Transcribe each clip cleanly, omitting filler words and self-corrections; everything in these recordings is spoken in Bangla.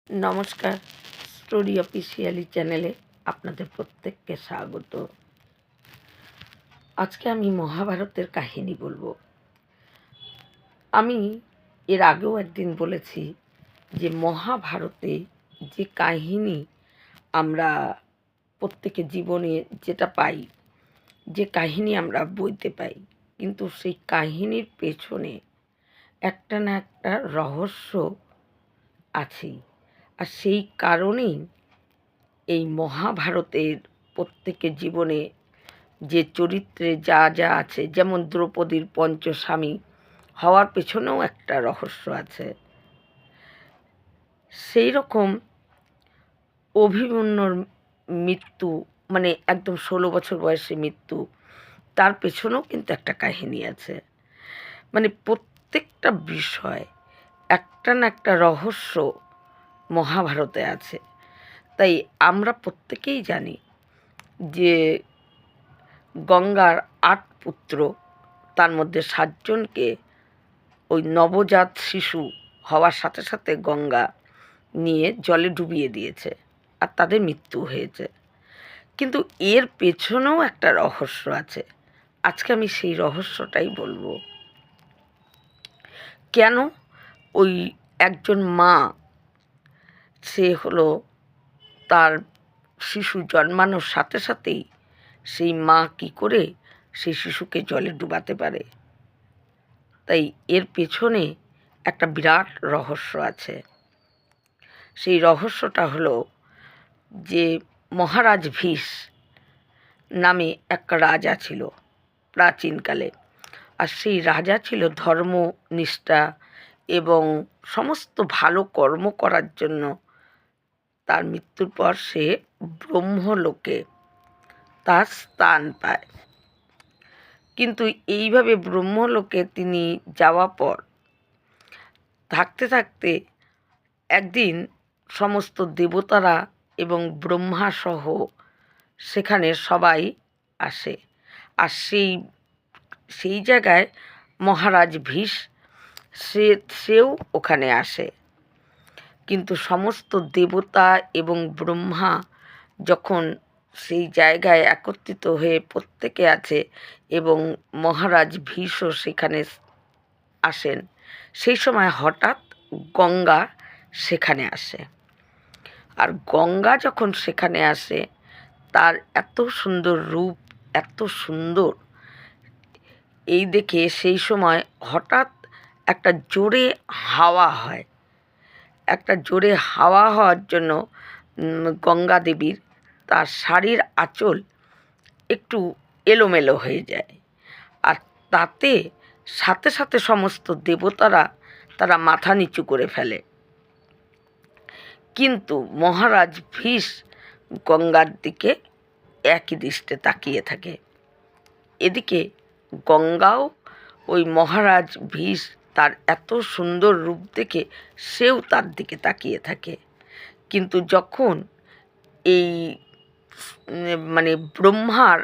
নমস্কার, স্টোরি অফিসিয়ালি চ্যানেলে আপনাদের প্রত্যেককে স্বাগত। আজকে আমি মহাভারতের কাহিনী বলবো। আমি এর আগেও একদিন বলেছি যে মহাভারতে যে কাহিনী আমরা প্রত্যেকের জীবনে যেটা পাই, যে কাহিনী আমরা বইতে পাই, কিন্তু সেই কাহিনীর পেছনে একটা না একটা রহস্য আছেই। আর সেই কারণেই এই মহাভারতের প্রত্যেকের জীবনে যে চরিত্রে যা যা আছে, যেমন দ্রৌপদীর পঞ্চস্বামী হওয়ার পেছনেও একটা রহস্য আছে, সেই রকম অভিমন্যুর মৃত্যু, মানে একদম 16 বছর বয়সে মৃত্যু, তার পেছনেও কিন্তু একটা কাহিনী আছে। মানে প্রত্যেকটা বিষয় একটা না একটা রহস্য মহাভারতে আছে। তাই আমরা প্রত্যেকেই জানি যে গঙ্গার 8 পুত্র, তার মধ্যে 7জনকে ওই নবজাত শিশু হওয়ার সাথে সাথে গঙ্গা নিয়ে জলে ডুবিয়ে দিয়েছে আর তাদের মৃত্যু হয়েছে। কিন্তু এর পেছনেও একটা রহস্য আছে। আজকে আমি সেই রহস্যটাই বলবো। কেন ওই একজন মা, সে হলো তার শিশু জন্মানোর সাথে সাথেই সেই মা কি করে সেই শিশুকে জলে ডুবাতে পারে? তাই এর পেছনে একটা বিরাট রহস্য আছে। সেই রহস্যটা হলো যে মহারাজ ভীষ নামে এক রাজা ছিল প্রাচীনকালে। আর সেই রাজা ছিল ধর্মনিষ্ঠা এবং সমস্ত ভালো কর্ম করার জন্য তার মৃত্যুর পর সে ব্রহ্মলোকে তার স্থান পায়। কিন্তু এইভাবে ব্রহ্মলোকে তিনি যাওয়ার পর থাকতে থাকতে একদিন সমস্ত দেবতারা এবং ব্রহ্মা সহ সেখানে সবাই আসে। আর সেই জায়গায় মহারাজ ভীষ সেও ওখানে আসে। কিন্তু সমস্ত দেবতা এবং ব্রহ্মা যখন সেই জায়গায় একত্রিত হয়ে প্রত্যেকে আছে এবং মহারাজ ভীষও সেখানে আসেন, সেই সময় হঠাৎ গঙ্গা সেখানে আসে। আর গঙ্গা যখন সেখানে আসে, তার এত সুন্দর রূপ, এত সুন্দর, এই দেখে সেই সময় হঠাৎ একটা জোরে হাওয়া হয়। একটা জোরে হাওয়া হওয়ার জন্য গঙ্গা দেবীর তার শাড়ির আঁচল একটু এলোমেলো হয়ে যায়। আর তাতে সাথে সাথে সমস্ত দেবতারা তারা মাথা নিচু করে ফেলে। কিন্তু মহারাজ ভীষ গঙ্গার দিকে একই দৃষ্টে তাকিয়ে থাকে। এদিকে গঙ্গাও ওই মহারাজ ভীষ তার এত সুন্দর রূপ দেখে সেও তার দিকে তাকিয়ে থাকে। কিন্তু যখন এই মানে ব্রহ্মার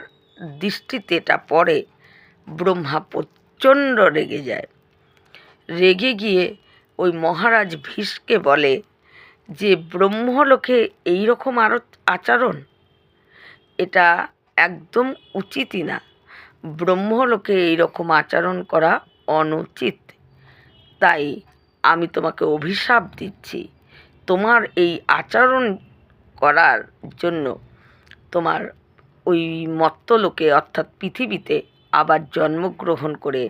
দৃষ্টিতে এটা পড়ে, ব্রহ্মা প্রচণ্ড রেগে যায়। রেগে গিয়ে ওই মহারাজ ভীষকে বলে যে ব্রহ্মলোকে এইরকম আচরণ, এটা একদম উচিতই না। ব্রহ্মলোকে এইরকম আচরণ করা অনুচিত। তাই আমি তোমাকে অভিশাপ দিচ্ছি, তোমার এই আচরণ করার জন্য তোমার ওই মর্ত্যলোকে অর্থাৎ পৃথিবীতে আবার জন্মগ্রহণ করে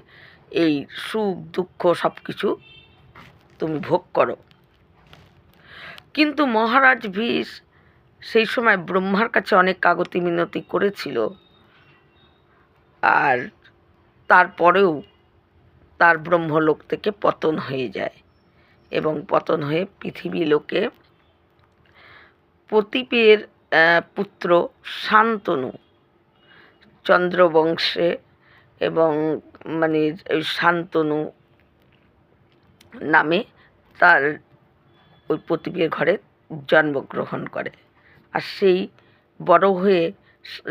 এই সুখ দুঃখ সব কিছু তুমি ভোগ করো। কিন্তু মহারাজ ভীষ সেই সময় ব্রহ্মার কাছে অনেক কাগতি মিনতি করেছিল, আর তারপরেও তার ব্রহ্মলোক থেকে পতন হয়ে যায় এবং পতন হয়ে পৃথিবী লোকে প্রতীপের পুত্র শান্তনু চন্দ্রবংশে এবং মানে ওই শান্তনু নামে তার ওই প্রতীপের ঘরে জন্মগ্রহণ করে। আর সেই বড় হয়ে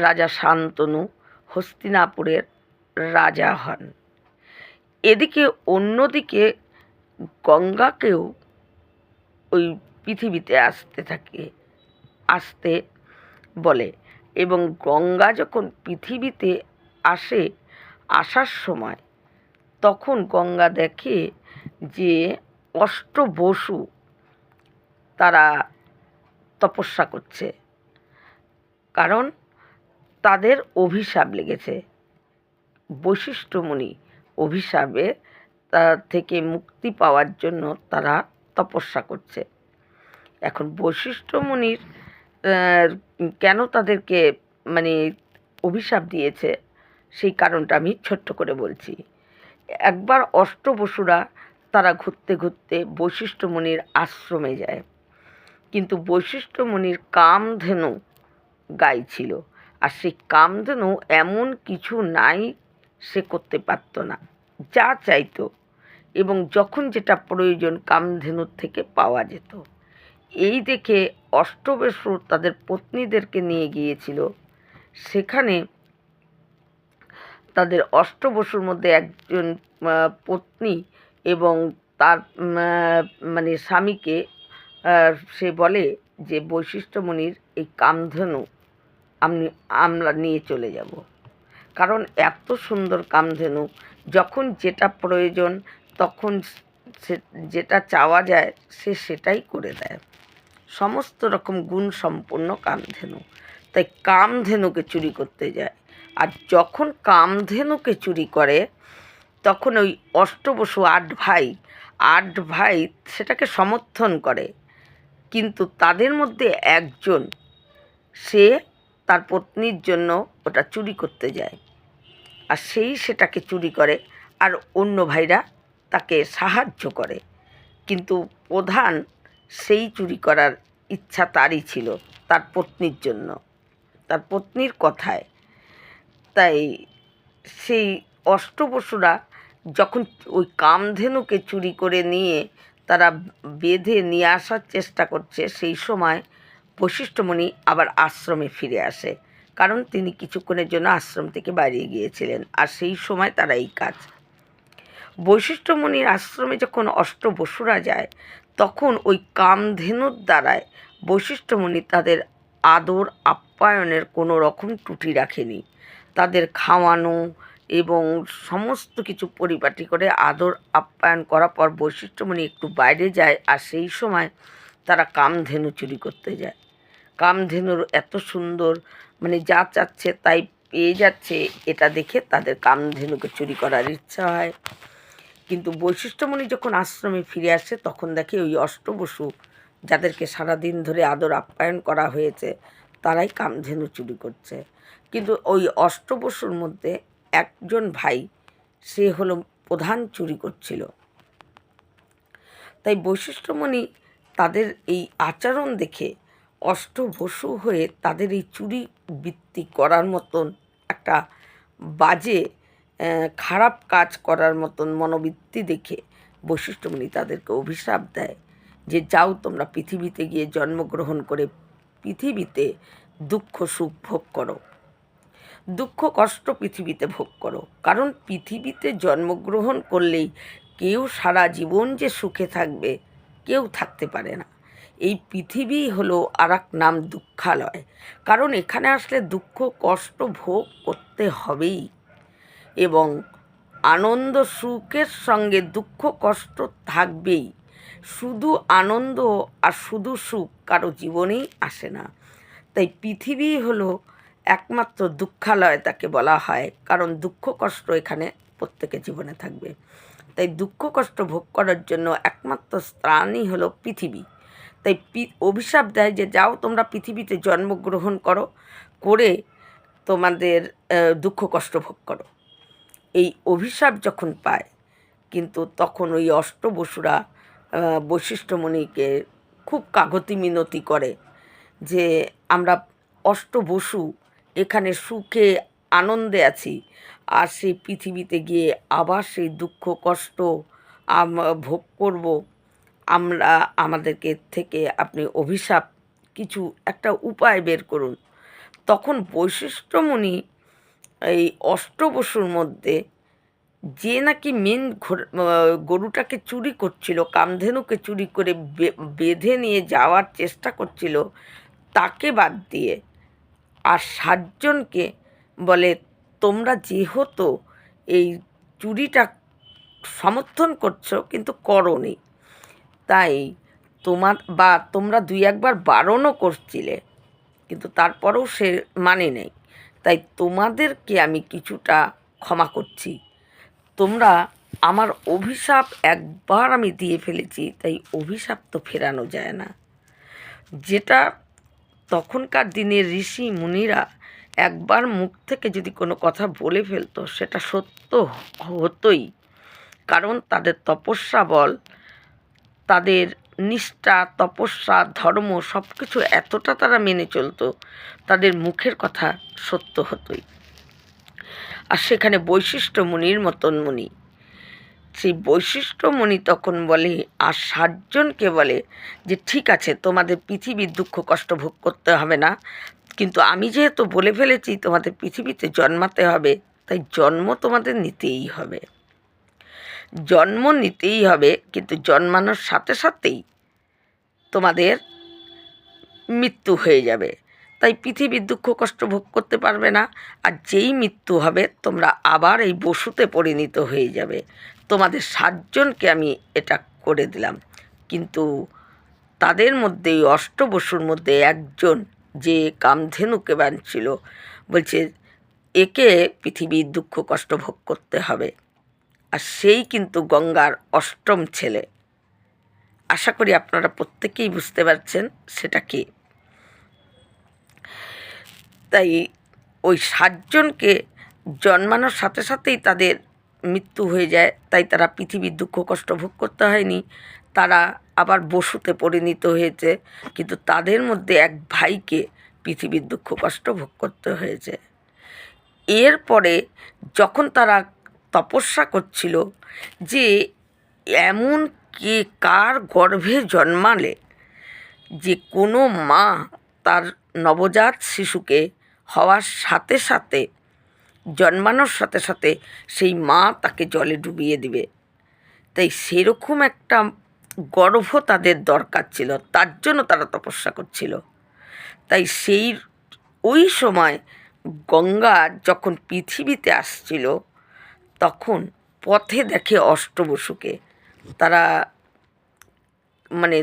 রাজা শান্তনু হস্তিনাপুরের রাজা হন। এদিকে অন্যদিকে গঙ্গাকেও ওই পৃথিবীতে আসতে বলে। এবং গঙ্গা যখন পৃথিবীতে আসার সময় তখন গঙ্গা দেখে যে অষ্টবসু তারা তপস্যা করছে, কারণ তাদের অভিশাপ লেগেছে। বশিষ্ঠ মুনি অভিশাপে থেকে মুক্তি পাওয়ার জন্য তারা তপস্যা করছে। এখন বশিষ্ঠ মুনির কেন তাদেরকে অভিশাপ দিয়েছে সেই কারণটা আমি ছোট্ট করে বলছি। একবার অষ্টবসুরা তারা ঘুরতে ঘুরতে বশিষ্ঠ মুনির আশ্রমে যায়, কিন্তু বশিষ্ঠ মুনির কামধেনু গাই ছিল, আর সেই কামধেনু এমন কিছু নাই সে করতে পারত না, যা চাইতো এবং যখন যেটা প্রয়োজন কামধেনুর থেকে পাওয়া যেত। এই দেখে অষ্টবসু তাদের পত্নীদেরকে নিয়ে গিয়েছিল। সেখানে তাদের অষ্টবসুর মধ্যে একজন পত্নী এবং তার স্বামীকে সে বলে যে বশিষ্ঠ মুনির এই কামধেনু আমরা নিয়ে চলে যাব, কারণ এত সুন্দর কামধেনু, যখন যেটা প্রয়োজন তখন যেটা চাওয়া যায় সে সেটাই করে দেয়। সমস্ত রকম গুণ সম্পন্ন কামধেনু, তাই কামধেনুকে চুরি করতে যায়। আর যখন কামধেনুকে চুরি করে তখন ওই অষ্টবসু আট ভাই সেটাকে সমর্থন করে, কিন্তু তাদের মধ্যে একজন সে তার পত্নীর জন্য ওটা চুরি করতে যায়, আর সেটাকে চুরি করে, আর অন্য ভাইরা তাকে সাহায্য করে। কিন্তু প্রধান সেই চুরি করার ইচ্ছা তারই ছিল, তার পত্নীর জন্য, তার পত্নীর কথায়। তাই সেই অষ্টবসুরা যখন ওই কামধেনুকে চুরি করে নিয়ে তারা বেঁধে নিয়ে আসার চেষ্টা করছে, সেই সময় বশিষ্ঠ মুনি আবার আশ্রমে ফিরে আসে, কারণ তিনি কিছুক্ষণের জন্য আশ্রম থেকে বাইরে গিয়েছিলেন, আর সেই সময় তারা এই কাজ। বশিষ্ঠ মুনির আশ্রমে যখন অষ্টবসুরা যায় তখন ওই কামধেনুর দ্বারায় বশিষ্ঠ মুনি তাদের আদর আপ্যায়নের কোনো রকম ত্রুটি রাখেনি। তাদের খাওয়ানো এবং সমস্ত কিছু পরিপাটি করে আদর আপ্যায়ন করার পর বশিষ্ঠ মুনি একটু বাইরে যায়, আর সেই সময় তারা কামধেনু চুরি করতে যায়। কামধেনুর এত সুন্দর, যা চাচ্ছে তাই পেয়ে যাচ্ছে, এটা দেখে তাদের কামধেনুকে চুরি করার ইচ্ছা হয়। কিন্তু বশিষ্ঠ মুনি যখন আশ্রমে ফিরে আসে তখন দেখে ওই অষ্টবসু যাদেরকে সারাদিন ধরে আদর আপ্যায়ন করা হয়েছে তারাই কামধেনু চুরি করছে। কিন্তু ওই অষ্টবসুর মধ্যে একজন ভাই সে হলো প্রধান চুরি করছিল। তাই বশিষ্ঠ মুনি তাদের এই আচরণ দেখে অষ্টবসু হয়ে তাদের এই চুরি বৃত্তি করার মতন একটা বাজে খারাপ কাজ করার মতন মনোবৃত্তি দেখে বশিষ্ঠ মুনি তাদেরকে অভিশাপ দেয় যে যাও তোমরা পৃথিবীতে গিয়ে জন্মগ্রহণ করে পৃথিবীতে দুঃখ সুখ ভোগ করো, দুঃখ কষ্ট পৃথিবীতে ভোগ করো। কারণ পৃথিবীতে জন্মগ্রহণ করলেই কেউ সারা জীবন যে সুখে থাকবে কেউ থাকতে পারে না। এই পৃথিবী হলো আর এক নাম দুঃখালয়, কারণ এখানে আসলে দুঃখ কষ্ট ভোগ করতে হবেই, এবং আনন্দ সুখের সঙ্গে দুঃখ কষ্ট থাকবেই। শুধু আনন্দ আর শুধু সুখ কারো জীবনেই আসে না। তাই পৃথিবী হলো একমাত্র দুঃখালয় তাকে বলা হয়, কারণ দুঃখ কষ্ট এখানে প্রত্যেকের জীবনে থাকবে। তাই দুঃখ কষ্ট ভোগ করার জন্য একমাত্র স্থানই হলো পৃথিবী। তাই অভিশাপ দেয় যে যাও তোমরা পৃথিবীতে জন্মগ্রহণ করো, করে তোমাদের দুঃখ কষ্ট ভোগ করো। এই অভিশাপ যখন পায়, কিন্তু তখন ওই অষ্টবসুরা বশিষ্ঠ মুনিকে খুব কাগতি মিনতি করে যে আমরা অষ্টবসু এখানে সুখে আনন্দে আছি, আর সেই পৃথিবীতে গিয়ে আবার সেই দুঃখ কষ্ট ভোগ করব, আমাদেরকে থেকে আপনি অভিশাপ কিছু একটা উপায় বের করুন। তখন বশিষ্ঠ মুনি এই অষ্টবসুর মধ্যে যে নাকি মেন গরুটাকে চুরি করছিল, কামধেনুকে চুরি করে বেঁধে নিয়ে যাওয়ার চেষ্টা করছিল, তাকে বাদ দিয়ে আর 7 জনকে বলে তোমরা যেহেতু এই চুরিটা সমর্থন করছো কিন্তু করোনি, তাই তোমরা 2-1 বার বারণও করছিলে কিন্তু তারপরেও সে মানে নেই, তাই তোমাদেরকে আমি কিছুটা ক্ষমা করছি। তোমরা আমার অভিশাপ একবার আমি দিয়ে ফেলেছি, তাই অভিশাপ তো ফেরানো যায় না। যেটা তখনকার দিনের ঋষি মুনিরা একবার মুখ থেকে যদি কোনো কথা বলে ফেলতো সেটা সত্য হতোই, কারণ তাদের তপস্যা বল, তাদের নিষ্ঠা, তপস্যা, ধর্ম সব কিছু এতটা তারা মেনে চলতো, তাদের মুখের কথা সত্য হতোই। আর সেখানে বৈশিষ্ট্য মুনির মতন মুনি, সেই বৈশিষ্ট্য মুনি তখন বলে আর 7 জনকে বলে যে ঠিক আছে, তোমাদের পৃথিবীর দুঃখ কষ্ট ভোগ করতে হবে না, কিন্তু আমি যেহেতু বলে ফেলেছি তোমাদের পৃথিবীতে জন্মাতে হবে, তাই জন্ম তোমাদের নিতেই হবে। জন্ম নিতেই হবে, কিন্তু জন্মানোর সাথে সাথেই তোমাদের মৃত্যু হয়ে যাবে, তাই পৃথিবীর দুঃখ কষ্ট ভোগ করতে পারবে না। আর যেই মৃত্যু হবে তোমরা আবার এই বসুতে পরিণত হয়ে যাবে। তোমাদের 7 জনকে আমি এটা করে দিলাম, কিন্তু তাদের মধ্যে এই অষ্টবসুর মধ্যে একজন যে কামধেনুকে বাঁধছিল বলছে একে পৃথিবীর দুঃখ কষ্ট ভোগ করতে হবে, আর সেই কিন্তু গঙ্গার 8ম ছেলে। আশা করি আপনারা প্রত্যেকেই বুঝতে পারছেন সেটা কে। তাই ওই 7 জনকে জন্মানোর সাথে সাথেই তাদের মৃত্যু হয়ে যায়, তাই তারা পৃথিবীর দুঃখ কষ্ট ভোগ করতে হয়নি, তারা আবার বসুতে পরিণত হয়েছে, কিন্তু তাদের মধ্যে এক ভাইকে পৃথিবীর দুঃখ কষ্ট ভোগ করতে হয়েছে। এরপরে যখন তারা তপস্যা করছিল যে এমন কে কার গর্ভে জন্মালে যে কোনো মা তার নবজাত শিশুকে হওয়ার সাথে সাথে, জন্মানোর সাথে সাথে সেই মা তাকে জলে ডুবিয়ে দিবে, তাই সেরকম একটা গর্ভ তাদের দরকার ছিল, তার জন্য তারা তপস্যা করছিল। তাই ওই সময় গঙ্গা যখন পৃথিবীতে আসছিল তখন পথে দেখে অষ্টবসুকে, তারা মানে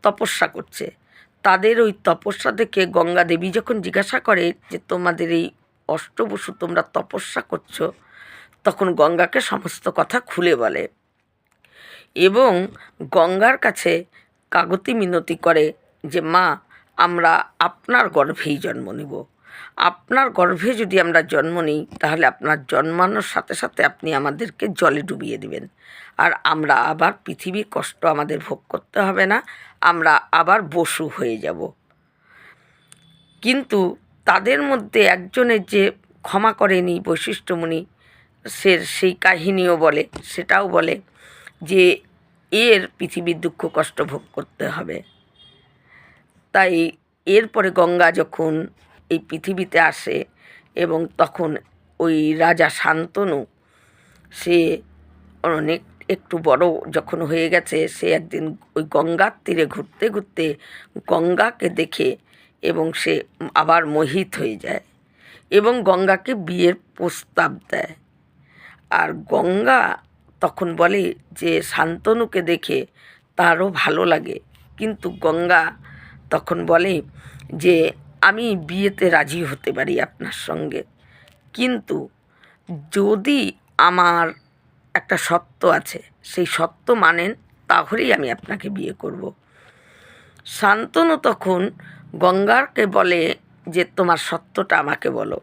তপস্যা করছে। তাদের ওই তপস্যা দেখে গঙ্গা দেবী যখন জিজ্ঞাসা করে যে তোমাদের এই অষ্টবসু তোমরা তপস্যা করছো, তখন গঙ্গাকে সমস্ত কথা খুলে বলে এবং গঙ্গার কাছে কাগতি মিনতি করে যে মা, আমরা আপনার গর্ভেই জন্ম নেব, আপনার গর্ভে যদি আমরা জন্ম নিই তাহলে আপনার জন্মানোর সাথে সাথে আপনি আমাদেরকে জলে ডুবিয়ে দিবেন, আর আমরা আবার পৃথিবীর কষ্ট আমাদের ভোগ করতে হবে না, আমরা আবার বসু হয়ে যাব। কিন্তু তাদের মধ্যে একজনের যে ক্ষমা করেনি বৈশিষ্ট্যমুনি, সেই কাহিনীও বলে, সেটাও বলে যে এর পৃথিবীর দুঃখ কষ্ট ভোগ করতে হবে। তাই এরপরে গঙ্গা যখন এই পৃথিবীতে আসে এবং তখন ওই রাজা শান্তনু, সে অনেক একটু বড় যখন হয়ে গেছে, সে একদিন ওই গঙ্গার তীরে ঘুরতে ঘুরতে গঙ্গাকে দেখে এবং সে আবার মোহিত হয়ে যায় এবং গঙ্গাকে বিয়ের প্রস্তাব দেয়। আর গঙ্গা তখন বলে যে শান্তনুকে দেখে তারও ভালো লাগে, কিন্তু গঙ্গা তখন বলে যে আমি বিয়েতে রাজি হতে পারি আপনার সঙ্গে, কিন্তু যদি আমার একটা শর্ত আছে, সেই শর্ত মানেন তাহলেই আমি আপনাকে বিয়ে করব। শান্তনু তখন গঙ্গাকে বলে যে তোমার সত্যটা আমাকে বলো,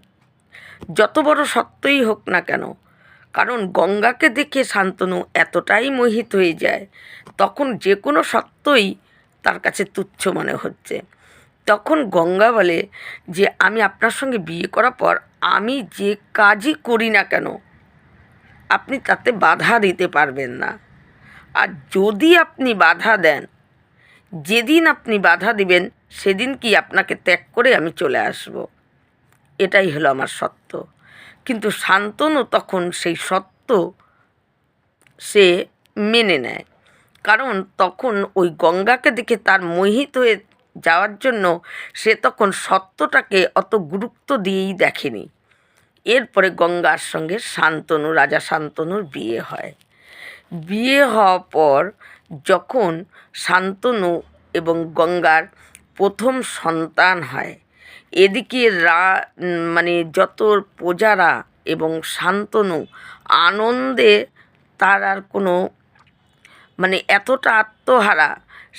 যত বড় সত্যই হোক না কেন, কারণ গঙ্গাকে দেখে শান্তনু এতটাই মোহিত হয়ে যায়, তখন যে কোনো সত্যই তার কাছে তুচ্ছ মনে হচ্ছে। তখন গঙ্গা বলে যে আমি আপনার সঙ্গে বিয়ে করার পর আমি যে কাজই করি না কেন আপনি তাতে বাধা দিতে পারবেন না, আর যদি আপনি বাধা দেন, যেদিন আপনি বাধা দিবেন সেদিন কি আপনাকে ত্যাগ করে আমি চলে আসব, এটাই হলো আমার সত্য। কিন্তু শান্তনু তখন সেই সত্য শর্ত সে মেনে নেয়, কারণ তখন ওই গঙ্গাকে দেখে তার মোহিত হয়ে যাওয়ার জন্য সে তখন সত্যটাকে অত গুরুত্ব দিয়েই দেখেনি। এরপরে গঙ্গার সঙ্গে শান্তনু, রাজা শান্তনুর বিয়ে হয়। বিয়ে হওয়ার পর যখন শান্তনু এবং গঙ্গার প্রথম সন্তান হয়, এদিকে মানে যত প্রজারা এবং শান্তনু আনন্দে, তার আর কোনো মানে এতটা আত্মহারা,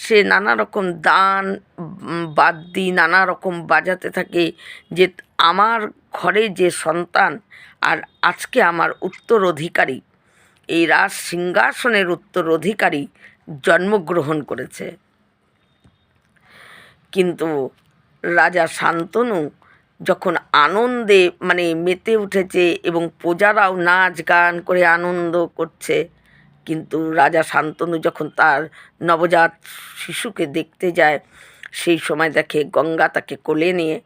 সে নানা রকম দান বাদ্যি নানা রকম বাজাতে থাকে যে আমার ঘরে যে সন্তান, আর আজকে আমার উত্তরাধিকারী, এই রাজ সিংহাসনের উত্তরাধিকারী জন্মগ্রহণ করেছে। কিন্তু রাজা শান্তনু যখন আনন্দে মানে মেতে উঠেছে এবং প্রজারাও নাচ গান করে আনন্দ করছে, কিন্তু রাজা শান্তনু যখন তার নবজাত শিশুকে দেখতে যায়, সেই সময় দেখে গঙ্গা তাকে কোলে নিয়ে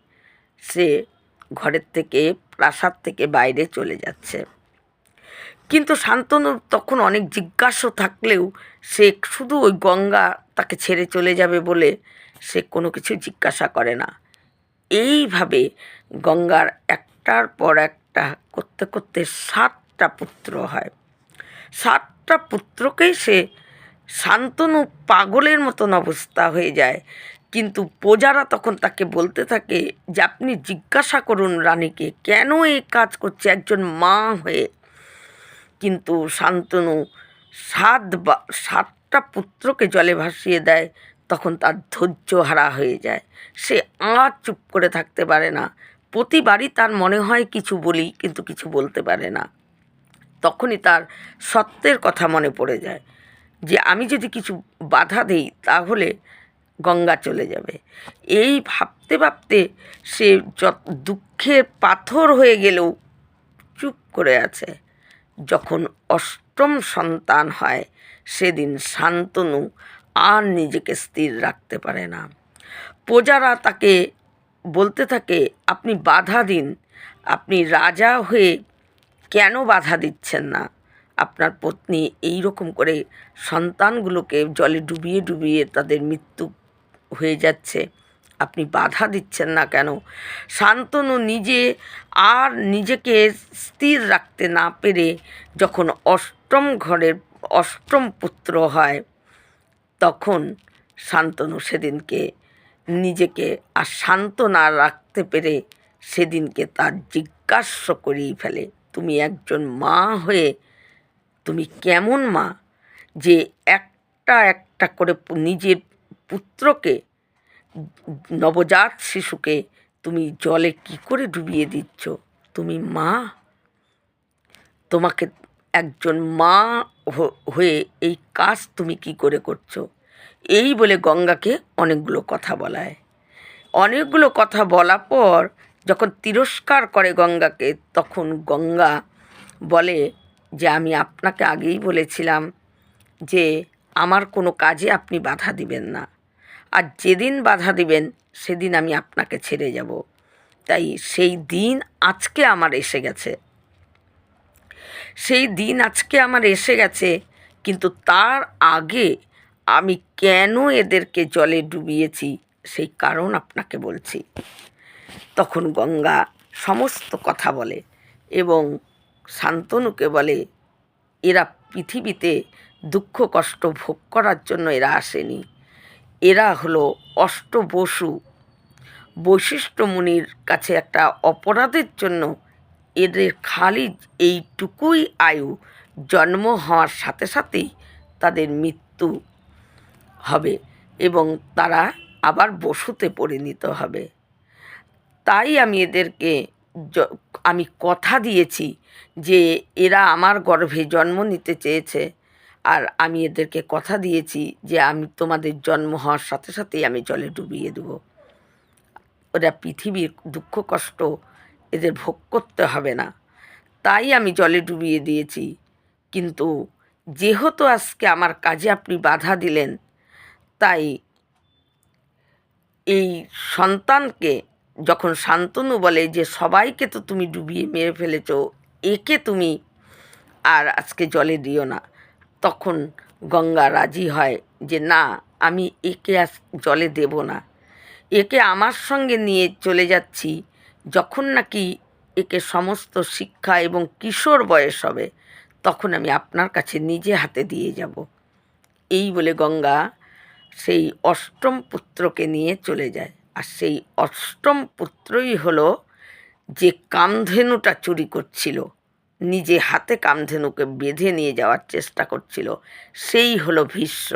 সে ঘরের থেকে, প্রাসাদ থেকে বাইরে চলে যাচ্ছে। কিন্তু শান্তনুর তখন অনেক জিজ্ঞাসা থাকলেও সে শুধু ওই গঙ্গা তাকে ছেড়ে চলে যাবে বলে সে কোনো কিছু জিজ্ঞাসা করে না। এইভাবে গঙ্গার একটার পর একটা করতে করতে 7টা পুত্র হয়। 7টা পুত্রকেই সে, শান্তনু পাগলের মতন অবস্থা হয়ে যায়। কিন্তু প্রজারা তখন তাকে বলতে থাকে যে আপনি জিজ্ঞাসা করুন রানীকে কেন এই কাজ করছে একজন মা হয়ে। কিন্তু শান্তনু 7টা পুত্রকে জলে ভাসিয়ে দেয়। তখন তার ধৈর্য হারা হয়ে যায়, সে আর চুপ করে থাকতে পারে না। প্রতিবারই তার মনে হয় কিছু বলি, কিন্তু কিছু বলতে পারে না। তখনই তার সত্যের কথা মনে পড়ে যায় যে আমি যদি কিছু বাধা দিই তাহলে গঙ্গা চলে যাবে। এই ভাবতে ভাবতে সে দুঃখের পাথর হয়ে গেলেও চুপ করে আছে। যখন 8ম সন্তান হয়, সেদিন শান্তনু আর নিজেকে স্থির রাখতে পারে না। প্রজারা তাকে বলতে থাকে আপনি বাধা দিন, আপনি রাজা হয়ে কেন বাধা দিচ্ছেন না? আপনার পত্নী এই রকম করে সন্তানগুলোকে জলে ডুবিয়ে ডুবিয়ে তাদের মৃত্যু হয়ে যাচ্ছে, আপনি বাধা দিচ্ছেন না কেন? শান্তনু নিজে আর নিজেকে স্থির রাখতে না পেরে যখন 8ম পুত্র হয়, তখন শান্তনু সেদিনকে নিজেকে আর শান্ত না রাখতে পেরে সেদিনকে তার জিজ্ঞাসা করেই ফেলে, তুমি একজন মা হয়ে তুমি কেমন মা যে একটা একটা করে নিজের পুত্রকে, নবজাত শিশুকে তুমি জলে কি করে ডুবিয়ে দিচ্ছ? তুমি মা? তোমাকে একজন মা হয়ে এই কাজ তুমি কি করে করছো? এই বলে গঙ্গাকে অনেকগুলো কথা বলায়। অনেকগুলো কথা বলার পর যখন তিরস্কার করে গঙ্গাকে, তখন গঙ্গা বলে যে আমি আপনাকে আগেই বলেছিলাম যে আমার কোনো কাজে আপনি বাধা দিবেন না, আর যেদিন বাধা দিবেন সেদিন আমি আপনাকে ছেড়ে যাব। তাই সেই দিন আজকে আমার এসে গেছে, সেই দিন আজকে আমার এসে গেছে। কিন্তু তার আগে আমি কেন এদেরকে জলে ডুবিয়েছি সেই কারণ আপনাকে বলছি। তখন গঙ্গা সমস্ত কথা বলে এবং শান্তনুকে বলে এরা পৃথিবীতে দুঃখ কষ্ট ভোগ করার জন্য এরা আসেনি, এরা হলো অষ্টবসু। বৈশিষ্ট্য মুনির কাছে একটা অপরাধের জন্য এদের খালি এইটুকুই আয়ু, জন্ম হওয়ার সাথে সাথেই তাদের মৃত্যু হবে এবং তারা আবার বসুতে পরিণত হবে। তাই আমি এদেরকে আমি কথা দিয়েছি যে এরা আমার গর্ভে জন্ম নিতে চেয়েছে, আর আমি এদেরকে কথা দিয়েছি যে আমি তোমাদের জন্ম হওয়ার সাথে সাথেই আমি জলে ডুবিয়ে দেব। ওরা পৃথিবীর দুঃখ কষ্ট এদের ভোগ করতে হবে না, তাই আমি জলে ডুবিয়ে দিয়েছি। কিন্তু যেহেতু আজকে আমার কাজে আপনি বাধা দিলেন, তাই এই সন্তানকে যখন শান্তনু বলে যে সবাইকে তো তুমি ডুবিয়ে মেরে ফেলেছ, একে তুমি আর আজকে জলে দিও না। তখন গঙ্গা রাজি হয় যে না, আমি একে আজ জলে দেব না, একে আমার সঙ্গে নিয়ে চলে যাচ্ছি। যখন নাকি একে সমস্ত শিক্ষা এবং কিশোর বয়স হবে, তখন আমি আপনার কাছে নিজে হাতে দিয়ে যাব। এই বলে গঙ্গা সেই অষ্টম পুত্রকে নিয়ে চলে যায়। আর সেই অষ্টম পুত্রই হলো যে কামধেনুটা চুরি করছিল, নিজে হাতে কামধেনুকে বেঁধে নিয়ে যাওয়ার চেষ্টা করছিল, সেই হলো ভীষ্ম।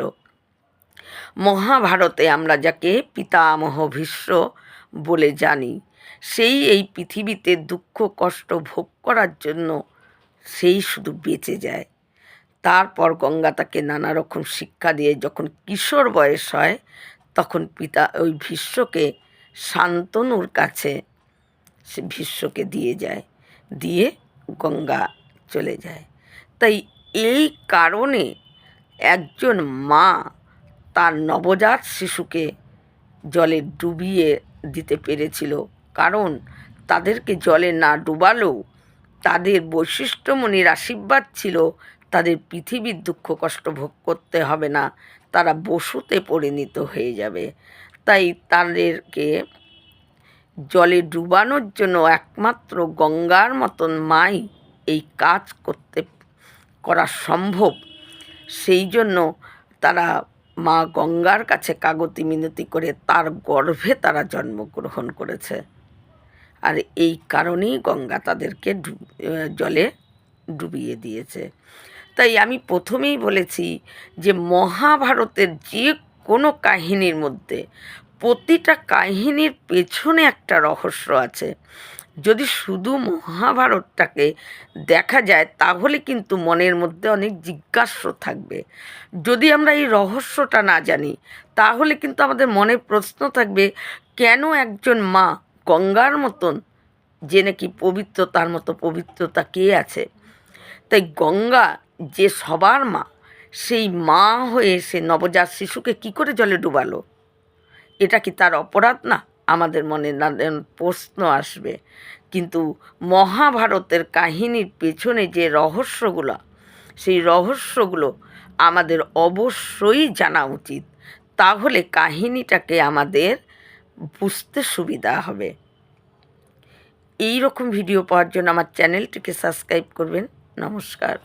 মহাভারতে আমরা যাকে পিতামহ ভীষ্ম বলে জানি, সেই এই পৃথিবীতে দুঃখ কষ্ট ভোগ করার জন্য সেই শুধু বেঁচে যায়। তারপর গঙ্গা তাকে নানা রকম শিক্ষা দিয়ে যখন কিশোর বয়স হয়, তখন পিতা ওই ভীষ্মকে শান্তনুর কাছে সে ভীষ্মকে দিয়ে যায়, দিয়ে গঙ্গা চলে যায়। তাই এই কারণে একজন মা তার নবজাত শিশুকে জলে ডুবিয়ে দিতে পেরেছিল, কারণ তাদেরকে জলে না ডুবালেও তাদের বৈশিষ্ট্যমণির আশীর্বাদ ছিল তাদের পৃথিবীর দুঃখ কষ্ট ভোগ করতে হবে না, তারা বসুতে পরিণত হয়ে যাবে। তাই তাদেরকে জলে ডুবানোর জন্য একমাত্র গঙ্গার মতন মাই এই কাজ করা সম্ভব। সেই জন্য তারা মা গঙ্গার কাছে কাগতি মিনতি করে তার গর্ভে তারা জন্মগ্রহণ করেছে। আর এই কারণেই গঙ্গা তাদেরকে জলে ডুবিয়ে দিয়েছে। তাই আমি প্রথমেই বলেছি যে মহাভারতের যে কোনো কাহিনীর মধ্যে প্রতিটা কাহিনীর পেছনে একটা রহস্য আছে। যদি শুধু মহাভারতটাকে দেখা যায় তাহলে কিন্তু মনের মধ্যে অনেক জিজ্ঞাস্য থাকবে। যদি আমরা এই রহস্যটা না জানি তাহলে কিন্তু আমাদের মনে প্রশ্ন থাকবে, কেন একজন মা গঙ্গার মতন যে নাকি পবিত্র, তার মতো পবিত্রতা কে আছে? তাই গঙ্গা যে সবার মা, সেই মা হয়ে সে নবজাত শিশুকে কি করে জলে ডুবালো? এটা কি তার অপরাধ না? আমাদের মনে নানান প্রশ্ন আসবে। কিন্তু মহাভারতের কাহিনীর পেছনে যে রহস্যগুলো, সেই রহস্যগুলো আমাদের অবশ্যই জানা উচিত। তাহলে কাহিনীটাকে আমাদের বুঝতে সুবিধা হবে। এই রকম ভিডিও পাওয়ার জন্য আমার চ্যানেলটিকে সাবস্ক্রাইব করবেন। নমস্কার।